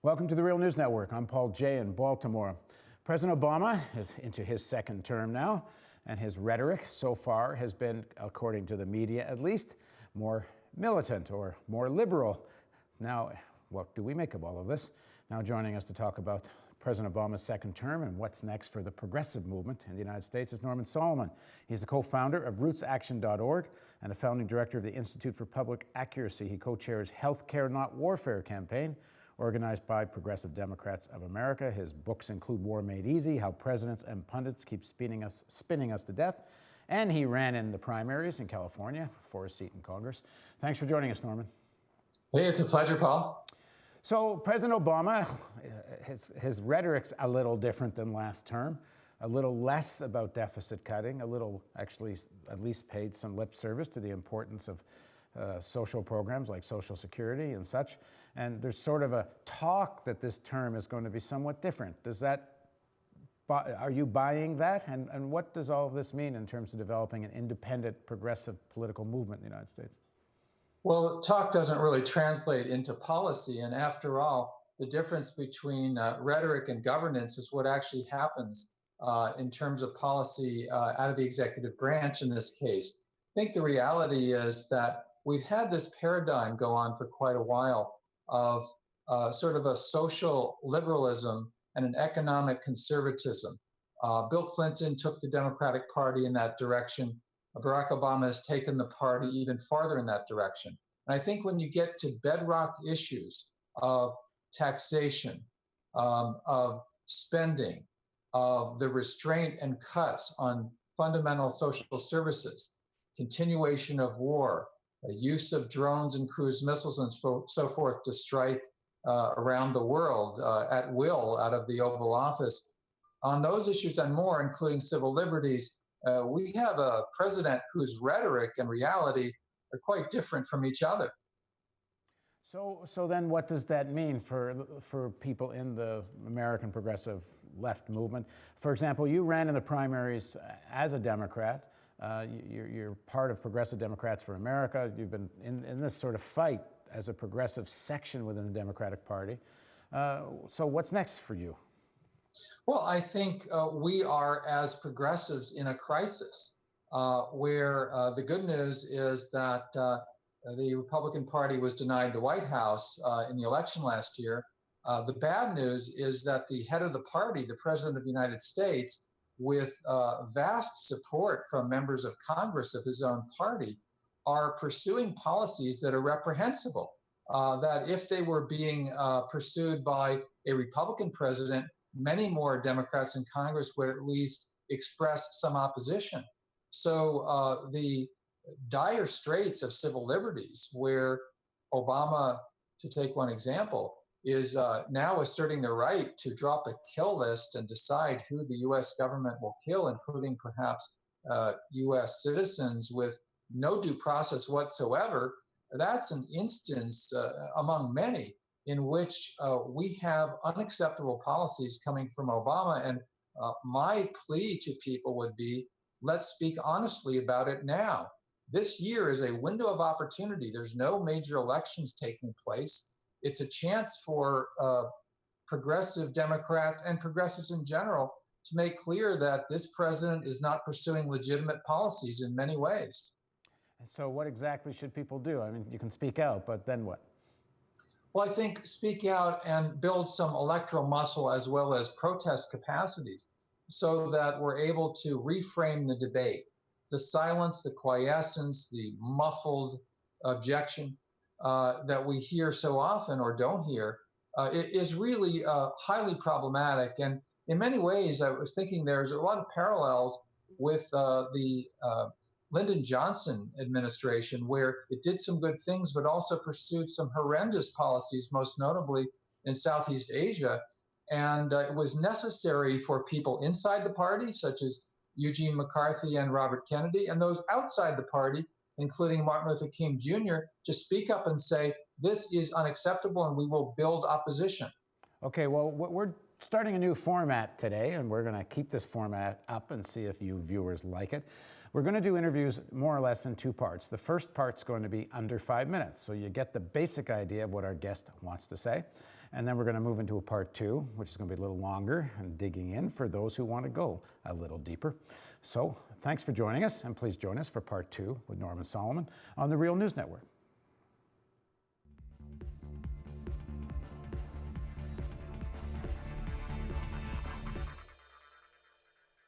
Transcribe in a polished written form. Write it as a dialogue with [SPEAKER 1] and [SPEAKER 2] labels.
[SPEAKER 1] Welcome to the Real News Network. I'm Paul Jay in Baltimore. President Obama is into his second term now, and his rhetoric so far has been, according to the media at least, more militant or more liberal. Now, what do we make of all of this? Now joining us to talk about President Obama's second term and what's next for the progressive movement in the United States is Norman Solomon. He's the co-founder of RootsAction.org and a founding director of the Institute for Public Accuracy. He co-chairs Healthcare Not Warfare campaign, organized by Progressive Democrats of America. His books include War Made Easy, How Presidents and Pundits Keep Spinning Us to Death. And he ran in the primaries in California for a seat in Congress. Thanks for joining us, Norman.
[SPEAKER 2] Hey, it's a pleasure, Paul.
[SPEAKER 1] So President Obama, his rhetoric's a little different than last term, a little less about deficit cutting, a little actually at least paid some lip service to the importance of social programs like Social Security and such. And there's sort of a talk that this term is going to be somewhat different. Are you buying that? And what does all of this mean in terms of developing an independent, progressive political movement in the United States?
[SPEAKER 2] Well, talk doesn't really translate into policy. And after all, the difference between rhetoric and governance is what actually happens in terms of policy out of the executive branch in this case. I think the reality is that we've had this paradigm go on for quite a while of sort of a social liberalism and an economic conservatism. Bill Clinton took the Democratic Party in that direction. Barack Obama has taken the party even farther in that direction. And I think when you get to bedrock issues of taxation, of spending, of the restraint and cuts on fundamental social services, continuation of war, the use of drones and cruise missiles and so forth to strike around the world at will out of the Oval Office. On those issues and more, including civil liberties, we have a president whose rhetoric and reality are quite different from each other.
[SPEAKER 1] So then what does that mean for people in the American progressive left movement? For example, you ran in the primaries as a Democrat. You're part of Progressive Democrats for America. You've been in this sort of fight as a progressive section within the Democratic Party. So what's next for you?
[SPEAKER 2] Well, I think we are, as progressives, in a crisis where the good news is that the Republican Party was denied the White House in the election last year. The bad news is that the head of the party, the President of the United States, with vast support from members of Congress of his own party, are pursuing policies that are reprehensible, that if they were being pursued by a Republican president, many more Democrats in Congress would at least express some opposition. So the dire straits of civil liberties, where Obama, to take one example, is now asserting the right to drop a kill list and decide who the U.S. government will kill, including perhaps U.S. citizens, with no due process whatsoever. That's an instance among many in which we have unacceptable policies coming from Obama. And my plea to people would be, let's speak honestly about it now. This year is a window of opportunity. There's no major elections taking place. It's a chance for progressive Democrats and progressives in general to make clear that this president is not pursuing legitimate policies in many ways.
[SPEAKER 1] So what exactly should people do? I mean, you can speak out, but then what?
[SPEAKER 2] Well, I think speak out and build some electoral muscle as well as protest capacities so that we're able to reframe the debate. The silence, the quiescence, the muffled objection that we hear so often or don't hear is really highly problematic. And in many ways, I was thinking there's a lot of parallels with the Lyndon Johnson administration, where it did some good things, but also pursued some horrendous policies, most notably in Southeast Asia. And it was necessary for people inside the party, such as Eugene McCarthy and Robert Kennedy, and those outside the party, including Martin Luther King Jr., to speak up and say, this is unacceptable and we will build opposition.
[SPEAKER 1] Okay, well, we're starting a new format today, and we're going to keep this format up and see if you viewers like it. We're going to do interviews more or less in two parts. The first part's going to be under 5 minutes, so you get the basic idea of what our guest wants to say. And then we're going to move into a part two, which is going to be a little longer and digging in for those who want to go a little deeper. So thanks for joining us, and please join us for part two with Norman Solomon on the Real News Network.